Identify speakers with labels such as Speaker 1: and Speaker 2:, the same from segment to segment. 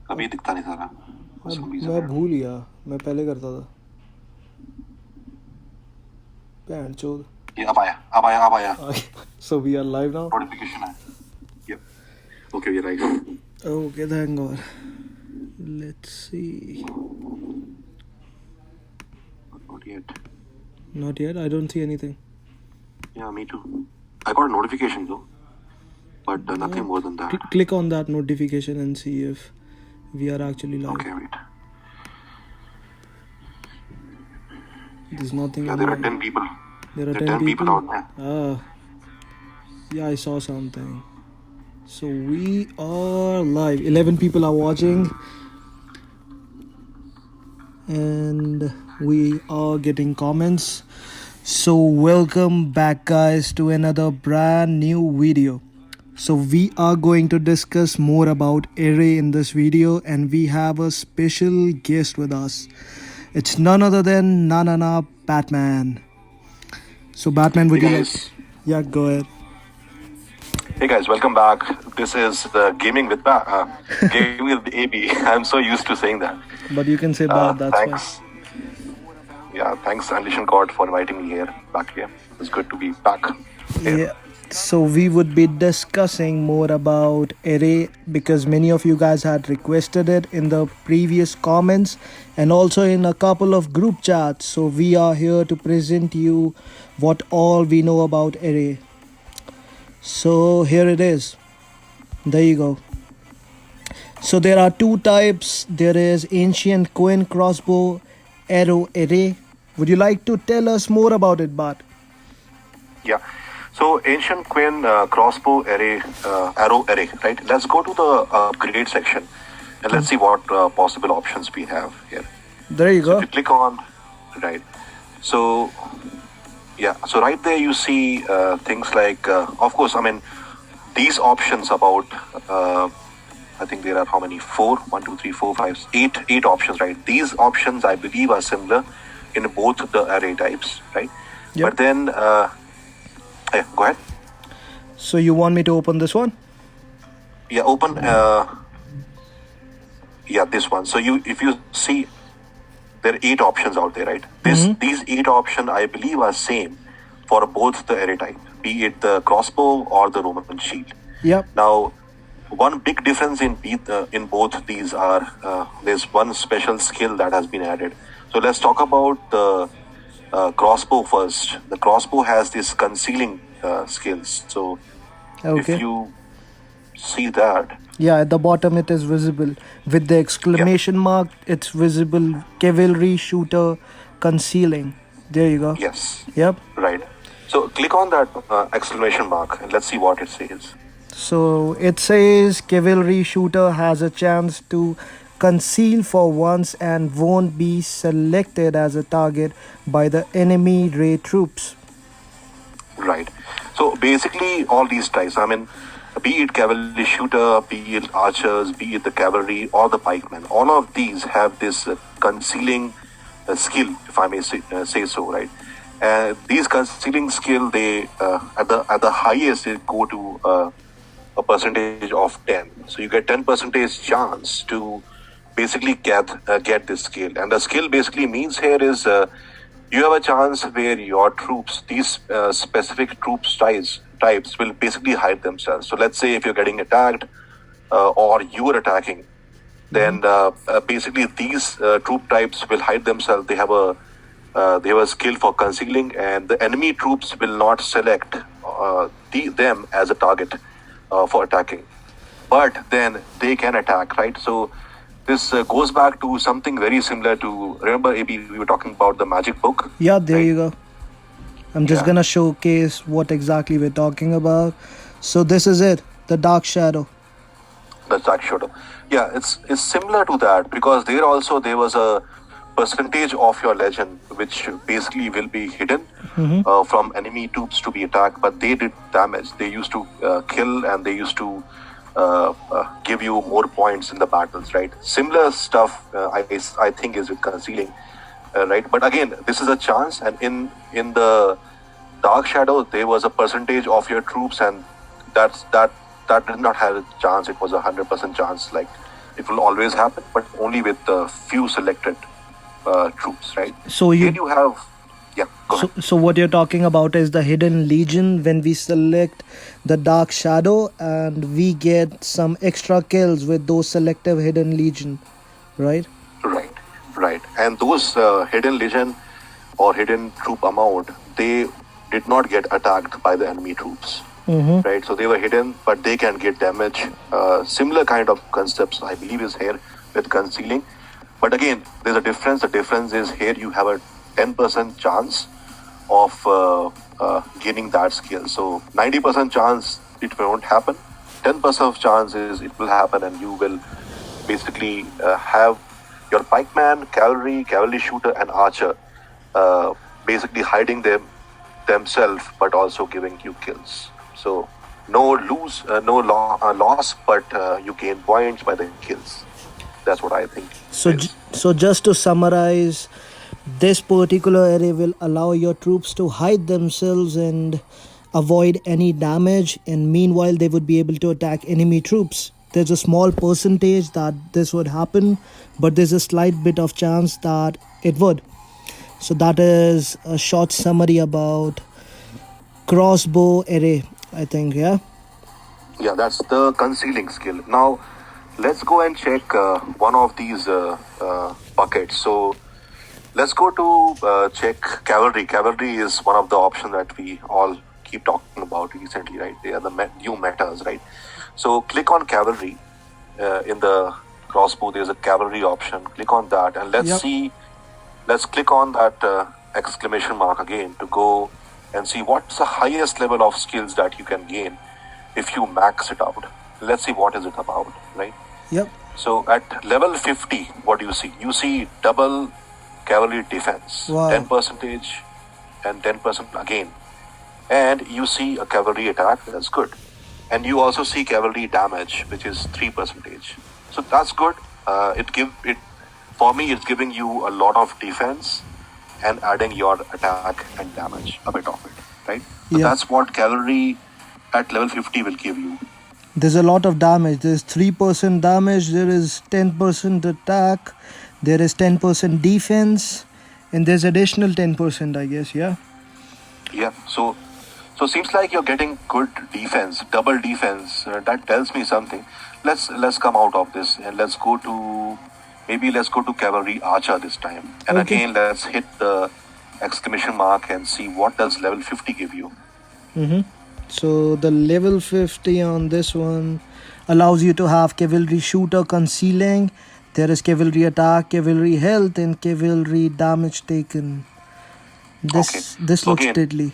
Speaker 1: अभी दिखता नहीं सारा for some reason.
Speaker 2: मैं भूल गया, मैं पहले करता था। भैन चोद।
Speaker 1: ये अब आया
Speaker 2: So we are live now.
Speaker 1: Notification है. Yep. Okay, you're right.
Speaker 2: Okay, thank God. Let's see.
Speaker 1: Not yet.
Speaker 2: Not yet. I don't see anything.
Speaker 1: Yeah, me too. I got a notification though, but nothing more than that.
Speaker 2: Click on that notification and see if we are actually live.
Speaker 1: Okay, wait.
Speaker 2: There's nothing.
Speaker 1: Yeah, there are 10 people.
Speaker 2: There are 10
Speaker 1: people out there.
Speaker 2: Yeah, I saw something. So we are live. 11 people are watching, and we are getting comments. So welcome back, guys, to another brand new video. So we are going to discuss more about array in this video, and we have a special guest with us. It's none other than NaNaNa Batman. So Batman, would you like? Yeah, go ahead.
Speaker 1: Hey guys, welcome back. This is Gaming with Gaming with AB. I'm so used to saying that.
Speaker 2: But you can say Bat, that's
Speaker 1: thanks. Yeah, thanks Unleashed God for inviting me back here. It's good to be back here.
Speaker 2: Yeah. So we would be discussing more about array because many of you guys had requested it in the previous comments and also in a couple of group chats. So we are here to present you what all we know about array. So here it is. There you go. So there are two types. There is ancient Queen Crossbow arrow array. Would you like to tell us more about it, Bart?
Speaker 1: Yeah. So ancient Queen Crossbow arrow array, right? Let's go to the upgrade section and let's see what possible options we have here.
Speaker 2: There you go.
Speaker 1: So if you click on, right. So yeah, so right there you see things like, of course, I mean, these options about, I think there are how many? 4, 1, 2, 3, 4, 5, 8 options, right? These options, I believe, are similar in both the array types, right?
Speaker 2: Yep.
Speaker 1: But then, yeah, go ahead.
Speaker 2: So you want me to open this one?
Speaker 1: Yeah, open, yeah, this one. So if you see, there are 8 options out there, right? These 8 options, I believe, are same for both the array type, be it the crossbow or the Roman shield.
Speaker 2: Yep.
Speaker 1: Now, one big difference in both these are there's one special skill that has been added. So let's talk about the crossbow first. The crossbow has this concealing skills. So
Speaker 2: Okay.
Speaker 1: if you see that,
Speaker 2: Yeah, at the bottom it is visible with the exclamation mark. It's visible. Cavalry shooter concealing. There you go.
Speaker 1: yes,
Speaker 2: Yep.
Speaker 1: right. So click on that exclamation mark and let's see what it says.
Speaker 2: So it says cavalry shooter has a chance to conceal for once and won't be selected as a target by the enemy ray troops.
Speaker 1: Right. So basically, all these types, I mean, be it cavalry shooter, be it archers, be it the cavalry or the pikemen, all of these have this concealing skill, if I may say so, right? These concealing skill, they at the highest they go to a percentage of 10. So you get 10% chance to basically get this skill, and the skill basically means here is you have a chance where your troops, these specific troops types will basically hide themselves. So let's say if you're getting attacked or you are attacking, then basically these troop types will hide themselves. They have a skill for concealing, and the enemy troops will not select them as a target for attacking, but then they can attack, right? So this goes back to something very similar to, remember AB, we were talking about the magic book?
Speaker 2: Yeah, there
Speaker 1: right?
Speaker 2: you go. I'm just gonna showcase what exactly we're talking about. So this is it, the dark shadow.
Speaker 1: The dark shadow. Yeah, it's similar to that, because there was a percentage of your legend which basically will be hidden from enemy troops to be attacked, but they did damage. They used to kill, and they used to give you more points in the battles, right? Similar stuff, I think, is with concealing, right? But again, this is a chance, and in the dark shadow, there was a percentage of your troops, and that did not have a chance. It was 100% chance, like It will always happen, but only with few selected troops, right?
Speaker 2: So
Speaker 1: Here
Speaker 2: you
Speaker 1: you have, yeah, go ahead.
Speaker 2: so what you're talking about is the hidden legion when we select the dark shadow and we get some extra kills with those selective hidden legion, right?
Speaker 1: Right, right. And those hidden legion or hidden troop amount, they did not get attacked by the enemy troops. Right, so they were hidden, but they can get damage. Similar kind of concepts, I believe, is here with concealing. But again, there's a difference. The difference is here you have a 10% chance of gaining that skill. So 90% chance it won't happen. 10% of chance is it will happen, and you will basically have your pikeman, cavalry shooter, and archer basically hiding themselves, but also giving you kills. So no loss, but you gain points by the kills. That's what I think.
Speaker 2: So,
Speaker 1: Is.
Speaker 2: so just to summarize, this particular array will allow your troops to hide themselves and avoid any damage, and meanwhile, they would be able to attack enemy troops. There's a small percentage that this would happen, but there's a slight bit of chance that it would. So, that is a short summary about crossbow array, I think, yeah?
Speaker 1: Yeah, that's the concealing skill. Now, let's go and check one of these buckets. So, let's go to check cavalry. Cavalry is one of the options that we all keep talking about recently, right? They are the new metas, right? So, click on cavalry in the crossbow. There's a cavalry option. Click on that, and let's see. Let's click on that exclamation mark again to go and see what's the highest level of skills that you can gain if you max it out. Let's see what is it about, right?
Speaker 2: Yep.
Speaker 1: So at level 50, what do you see? You see double cavalry defense,
Speaker 2: Wow.
Speaker 1: 10% and 10% again. And you see a cavalry attack, that's good. And you also see cavalry damage, which is 3%. So that's good. For me, it's giving you a lot of defense and adding your attack and damage, a bit of it, right? So
Speaker 2: Yeah.
Speaker 1: that's what cavalry at level 50 will give you.
Speaker 2: There's a lot of damage. There's 3% damage, there is 10% attack, there is 10% defense, and there's additional 10%, I guess, yeah?
Speaker 1: Yeah, so seems like you're getting good defense, double defense. That tells me something. Let's come out of this and let's go to cavalry archer this time. And
Speaker 2: Okay.
Speaker 1: again, let's hit the exclamation mark and see what does level 50 give you.
Speaker 2: So the level 50 on this one allows you to have cavalry shooter concealing. There is cavalry attack, cavalry health, and cavalry damage taken. This
Speaker 1: Okay. So
Speaker 2: looks
Speaker 1: again,
Speaker 2: deadly.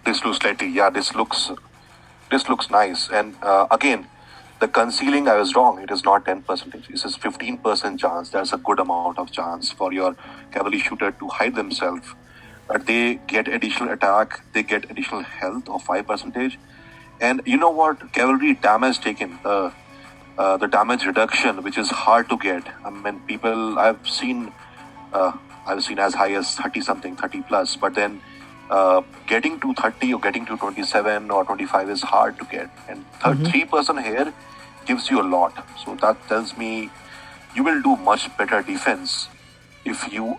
Speaker 1: this looks slightly, yeah, this looks nice. And again, the concealing, I was wrong. It is not 10%. This is 15% chance. That's a good amount of chance for your cavalry shooter to hide themselves. But they get additional attack. They get additional health of 5%. And you know what? Cavalry damage taken, the damage reduction, which is hard to get. I mean, people I've seen as high as 30 something, 30 plus. But then getting to 30 or getting to 27 or 25 is hard to get. And 3% here gives you a lot. So that tells me you will do much better defense if you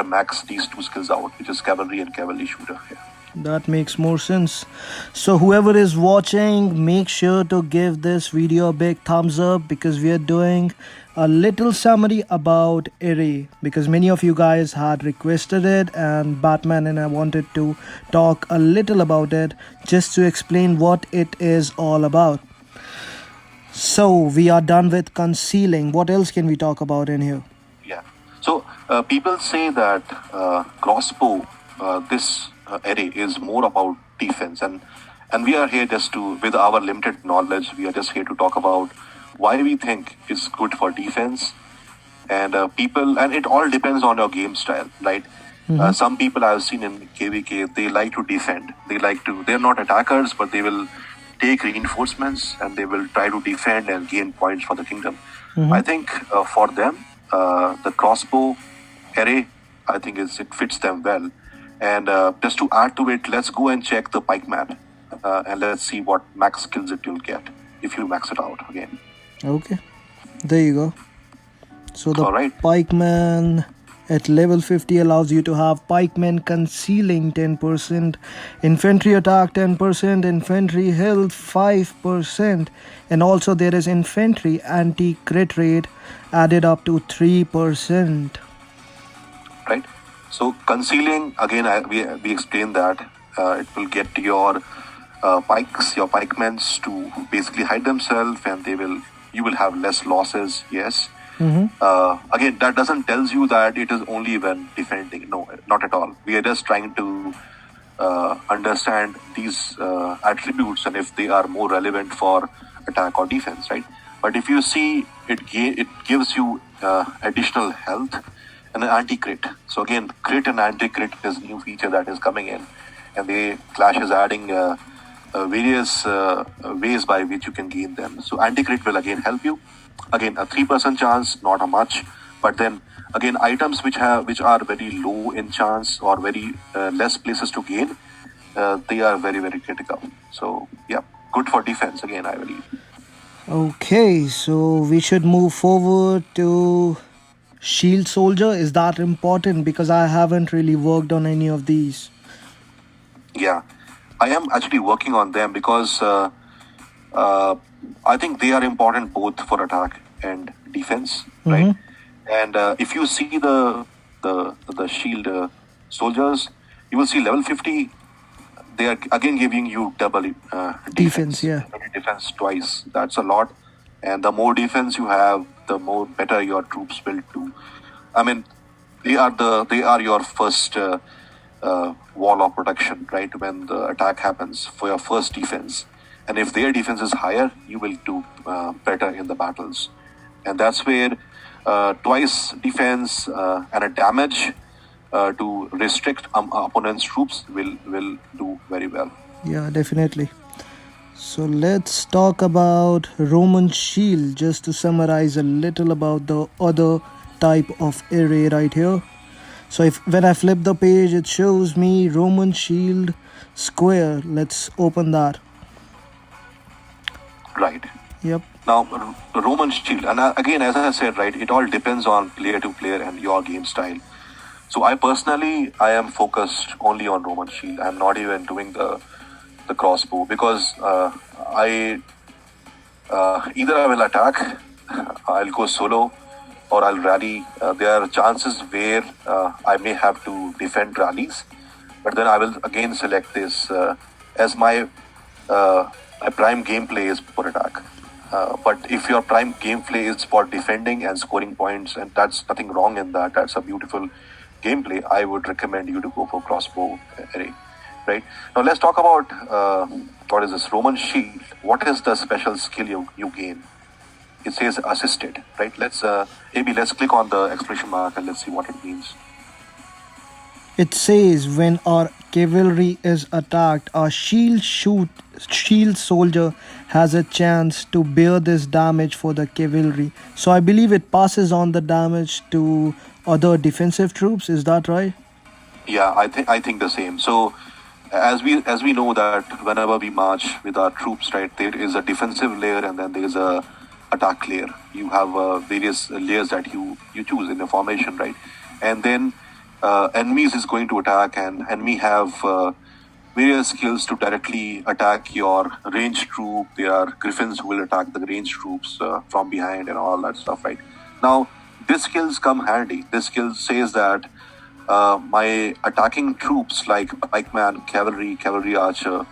Speaker 1: max these two skills out, which is cavalry and cavalry shooter here.
Speaker 2: That makes more sense. So whoever is watching, make sure to give this video a big thumbs up because we are doing a little summary about array because many of you guys had requested it, and Batman and I wanted to talk a little about it just to explain what it is all about. So we are done with concealing. What else can we talk about in here?
Speaker 1: Yeah. So people say that crossbow, this array is more about defense, and we are here just to, with our limited knowledge, we are just here to talk about why we think it's good for defense. And and it all depends on your game style, right? Some people I've seen in KVK, they like to defend. They're not attackers, but they will take reinforcements and they will try to defend and gain points for the kingdom. I think for them, the crossbow array, I think it fits them well. And just to add to it, let's go and check the pikeman and let's see what max skills it will get if you max it out again.
Speaker 2: Okay. There you go. So the
Speaker 1: All right.
Speaker 2: pikeman at level 50 allows you to have pikeman concealing 10%, infantry attack 10%, infantry health 5%, and also there is infantry anti-crit rate added up to 3%.
Speaker 1: Right. So concealing again, we explained that it will get your pikes, your pikemen to basically hide themselves, and you will have less losses. Yes. Again, that doesn't tells you that it is only when defending. No, not at all. We are just trying to understand these attributes and if they are more relevant for attack or defense, right? But if you see, it gives you additional health and an anti-crit. So again, crit and anti-crit is new feature that is coming in, and the Clash is adding various ways by which you can gain them. So anti-crit will again help you. Again, a 3% chance, not a much, but then again, items which are very low in chance or very less places to gain, they are very very critical. So yeah, good for defense again, I believe.
Speaker 2: Okay, so we should move forward to shield soldier. Is that important? Because I haven't really worked on any of these.
Speaker 1: Yeah, I am actually working on them because I think they are important both for attack and defense, right? And if you see the shield soldiers, you will see level 50. They are again giving you double
Speaker 2: Defense, yeah.
Speaker 1: defense twice. That's a lot. And the more defense you have, the more better your troops will do. I mean, they are your first wall of protection, right? When the attack happens for your first defense, and if their defense is higher, you will do better in the battles, and that's where twice defense and a damage to restrict opponent's troops will do very well.
Speaker 2: Yeah, definitely. So let's talk about Roman shield just to summarize a little about the other type of array right here. So if when I flip the page, it shows me Roman shield square. Let's open that.
Speaker 1: Right.
Speaker 2: Yep.
Speaker 1: Now, Roman shield, and again, as I said, right, it all depends on player to player and your game style. So I personally, I am focused only on Roman shield. I'm not even doing the crossbow because I either I will attack, I'll go solo, or I'll rally. There are chances where I may have to defend rallies, but then I will again select this as my prime gameplay is for attack. But if your prime gameplay is for defending and scoring points, and that's nothing wrong in that, that's a beautiful gameplay, I would recommend you to go for crossbow array. Right now, let's talk about what is this Roman shield. What is the special skill you gain? It says assisted, right? Let's click on the exclamation mark and let's see what it means.
Speaker 2: It says when our cavalry is attacked, our shield soldier has a chance to bear this damage for the cavalry. So I believe it passes on the damage to other defensive troops. Is that right?
Speaker 1: Yeah, I think the same. So as we know that whenever we march with our troops, right, there is a defensive layer and then there is a attack layer. You have various layers that you choose in the formation, right? And then enemies is going to attack, and enemy have various skills to directly attack your ranged troop. There are griffins who will attack the ranged troops from behind and all that stuff, right? Now, these skills come handy. This skill says that my attacking troops like pikeman, cavalry archer,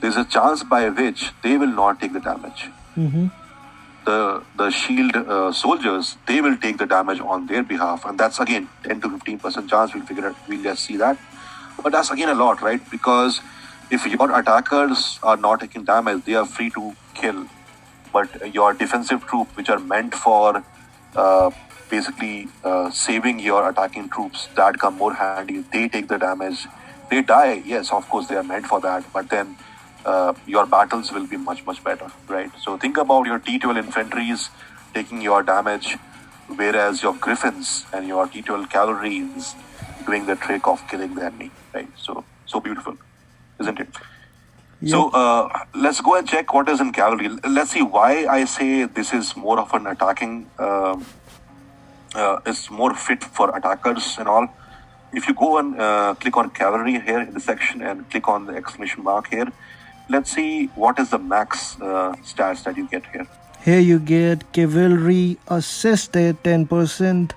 Speaker 1: there's a chance by which they will not take the damage. The shield soldiers, they will take the damage on their behalf, and that's again 10 to 15% chance. We'll just see that, but that's again a lot, right? Because if your attackers are not taking damage, they are free to kill, but your defensive troop, which are meant for basically saving your attacking troops, that come more handy. They take the damage, they die. Yes, of course they are meant for that, but then your battles will be much better, right? So think about your T12 infantries taking your damage, whereas your griffins and your T12 cavalry is doing the trick of killing the enemy, right? So beautiful, isn't it? So
Speaker 2: Yep.
Speaker 1: let's go and check what is in cavalry. Let's see why I say this is more of an attacking. It's more fit for attackers and all. If you go and click on cavalry here in the section and click on the exclamation mark here, let's see what is the max stats that you get here.
Speaker 2: Here you get cavalry assisted 10%,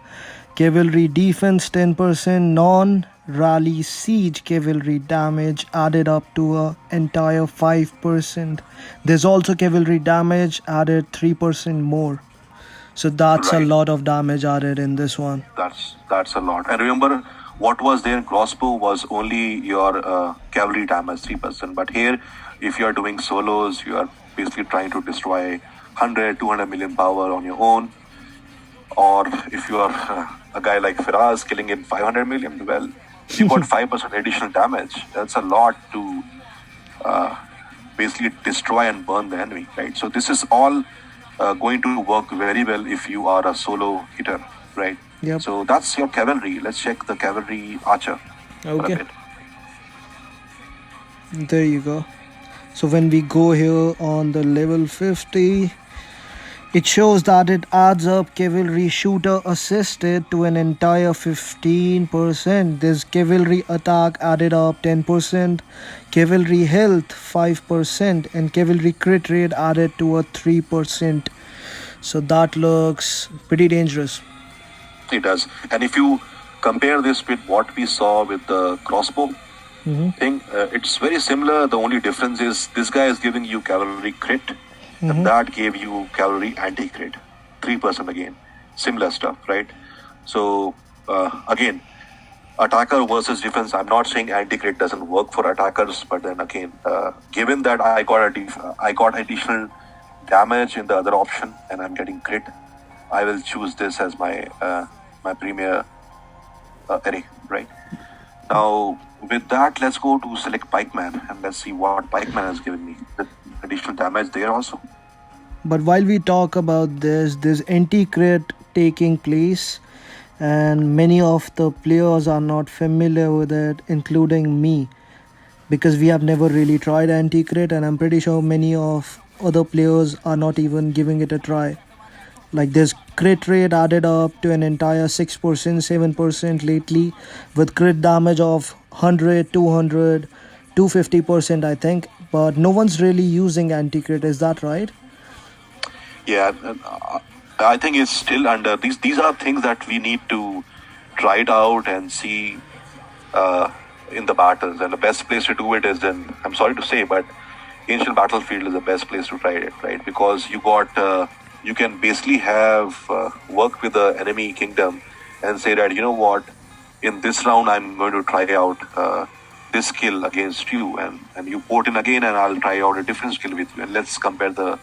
Speaker 2: cavalry defense 10%, non-rally siege cavalry damage added up to a entire 5%. There's also cavalry damage added 3% more. So that's a
Speaker 1: Right.
Speaker 2: lot of damage added in this one.
Speaker 1: That's a lot. And remember, what was there in crossbow was only your cavalry damage 3%. But here, if you are doing solos, you are basically trying to destroy 100, 200 million power on your own. Or if you are a guy like Firaz killing in 500 million, well, you got 5% additional damage. That's a lot to basically destroy and burn the enemy, right? So this is all going to work very well if you are a solo hitter, right?
Speaker 2: Yep.
Speaker 1: So that's your cavalry. Let's check the cavalry archer for a
Speaker 2: Okay.
Speaker 1: bit.
Speaker 2: There you go. So when we go here on the level 50, it shows that it adds up cavalry shooter assisted to an entire 15%. There's cavalry attack added up 10%, cavalry health 5%, and cavalry crit rate added to a 3%. So that looks pretty dangerous.
Speaker 1: It does. And if you compare this with what we saw with the crossbow thing, it's very similar. The only difference is this guy is giving you cavalry crit, and that gave you cavalry anti-crit, 3% again. Similar stuff, right? So again, attacker versus defense. I'm not saying anti-crit doesn't work for attackers, but then again, given that I got additional damage in the other option, and I'm getting crit, I will choose this as my my premier array, right? Now, with that, let's go to select pikeman and let's see what pikeman has given me. The additional damage there also.
Speaker 2: But while we talk about this, there's anti-crit taking place, and many of the players are not familiar with it, including me, because we have never really tried anti-crit, and I'm pretty sure many of other players are not even giving it a try. Like there's crit rate added up to an entire 6%, 7% lately, with crit damage of 100, 200, 250%, I think. But no one's really using anti-crit, is that right?
Speaker 1: Yeah, I think it's still under these. These are things that we need to try it out and see in the battles. And the best place to do it is in, I'm sorry to say, but ancient battlefield is the best place to try it, right? Because you can basically have work with the enemy kingdom and say that, you know what, in this round I'm going to try out this skill against you, and you port in again, and I'll try out a different skill with you, and let's compare the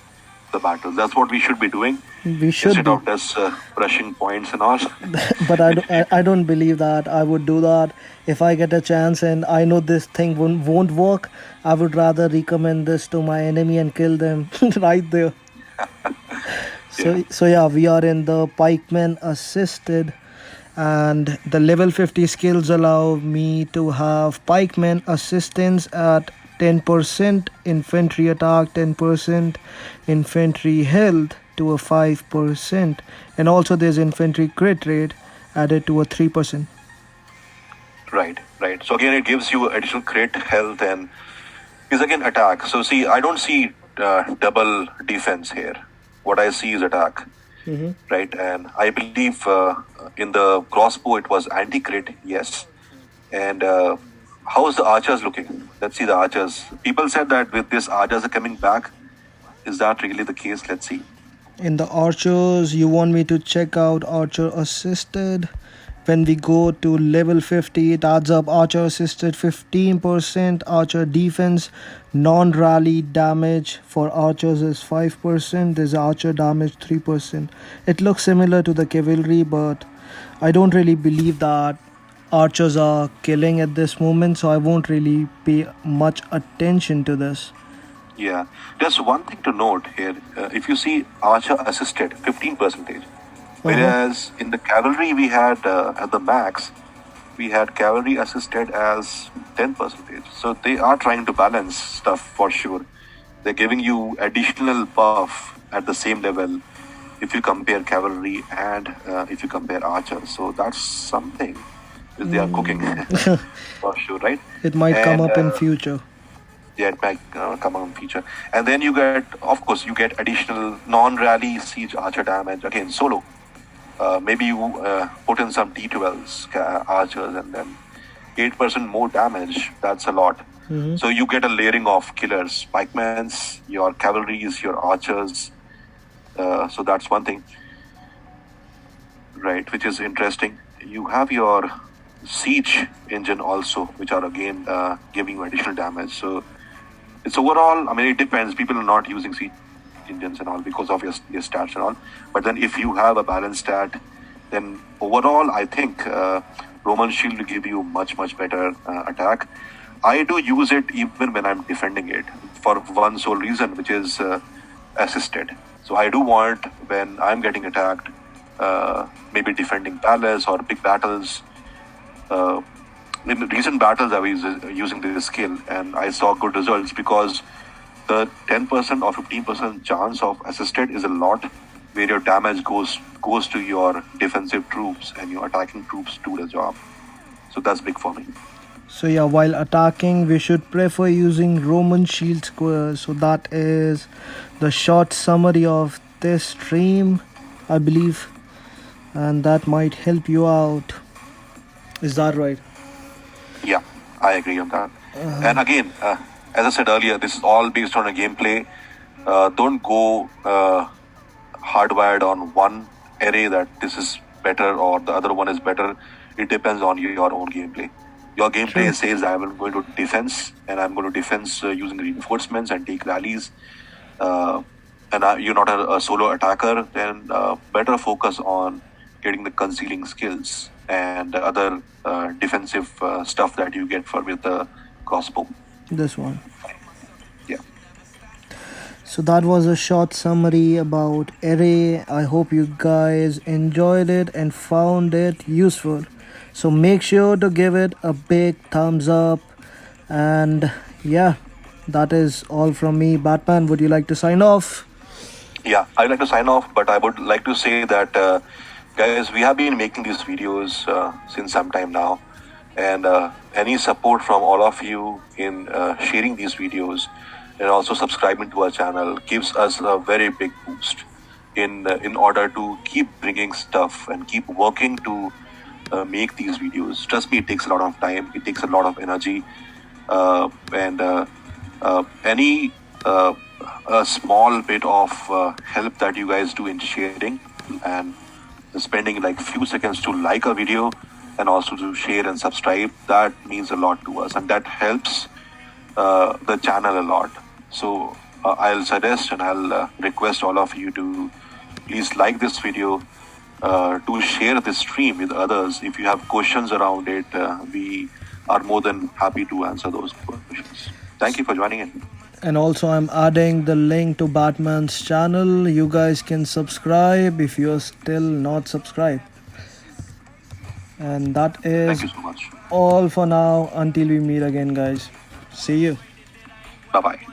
Speaker 1: battles. That's what we should be doing
Speaker 2: We should
Speaker 1: instead
Speaker 2: be.
Speaker 1: of just brushing points and all.
Speaker 2: But I don't believe that I would do that. If I get a chance and I know this thing won't work, I would rather recommend this to my enemy and kill them right there. So yeah, we are in the pikeman assisted, and the level 50 skills allow me to have pikeman assistance at 10%, infantry attack 10%, infantry health to a 5%, and also there's infantry crit rate added to a 3%.
Speaker 1: Right. So again, it gives you additional crit, health, and is again attack. So see, I don't see double defense here. What I see is attack, right? And I believe in the crossbow it was anti-crit, yes. And how is the archers looking? Let's see the archers. People said that with this archers are coming back. Is that really the case? Let's see.
Speaker 2: In the archers, you want me to check out archer assisted. When we go to level 50, it adds up archer assisted 15%, archer defense, non-rally damage for archers is 5%, there's archer damage 3%. It looks similar to the cavalry, but I don't really believe that archers are killing at this moment, so I won't really pay much attention to this.
Speaker 1: Yeah. Just one thing to note here. If you see archer assisted, 15%. Whereas in the cavalry we had at the max we had cavalry assisted as 10%. So they are trying to balance stuff for sure. They're giving you additional buff at the same level if you compare cavalry and if you compare archers. So that's something which they are cooking for sure, right?
Speaker 2: It might come
Speaker 1: And
Speaker 2: up in future.
Speaker 1: yeah, it might come on feature. And then you get, of course, you get additional non-rally siege archer damage again solo. Maybe you put in some D12s archers and then 8% more damage. That's a lot. So you get a layering of killers, pikemans, your cavalries, your archers. So that's one thing, right? Which is interesting. You have your siege engine also, which are again giving you additional damage. So it's overall, I mean, it depends. People are not using siege engines and all because of your stats and all. But then if you have a balanced stat, then overall, I think Roman Shield will give you much better attack. I do use it even when I'm defending it for one sole reason, which is assisted. So I do want when I'm getting attacked, maybe defending palace or big battles. In recent battles, I was using this skill and I saw good results because the 10% or 15% chance of assisted is a lot, where your damage goes to your defensive troops and your attacking troops do the job. So that's big for me.
Speaker 2: So yeah, while attacking, we should prefer using Roman shield squares. So that is the short summary of this stream, I believe, and that might help you out. Is that right?
Speaker 1: Yeah, I agree on that. And again, as I said earlier, this is all based on a gameplay. Don't go hardwired on one array that this is better or the other one is better. It depends on your own gameplay. Your gameplay says I'm going to defense and I'm going to defense using reinforcements and take rallies. And you're not a solo attacker, then better focus on getting the concealing skills and other defensive stuff that you get with the crossbow.
Speaker 2: This one.
Speaker 1: Yeah.
Speaker 2: So that was a short summary about array. I hope you guys enjoyed it and found it useful. So make sure to give it a big thumbs up. And yeah, that is all from me. Batman, would you like to sign off?
Speaker 1: Yeah, I'd like to sign off, but I would like to say that, guys, we have been making these videos since some time now. And any support from all of you in sharing these videos and also subscribing to our channel gives us a very big boost in order to keep bringing stuff and keep working to make these videos. Trust me, it takes a lot of time. It takes a lot of energy. And any a small bit of help that you guys do in sharing and spending like few seconds to like a video and also to share and subscribe, that means a lot to us and that helps the channel a lot. So I'll suggest and I'll request all of you to please like this video, to share this stream with others. If you have questions around it, we are more than happy to answer those questions. Thank you for joining in.
Speaker 2: And also, I'm adding the link to Batman's channel. You guys can subscribe if you're still not subscribed. And that is
Speaker 1: Thank you so much.
Speaker 2: all for now. Until we meet again, guys. See you.
Speaker 1: Bye bye.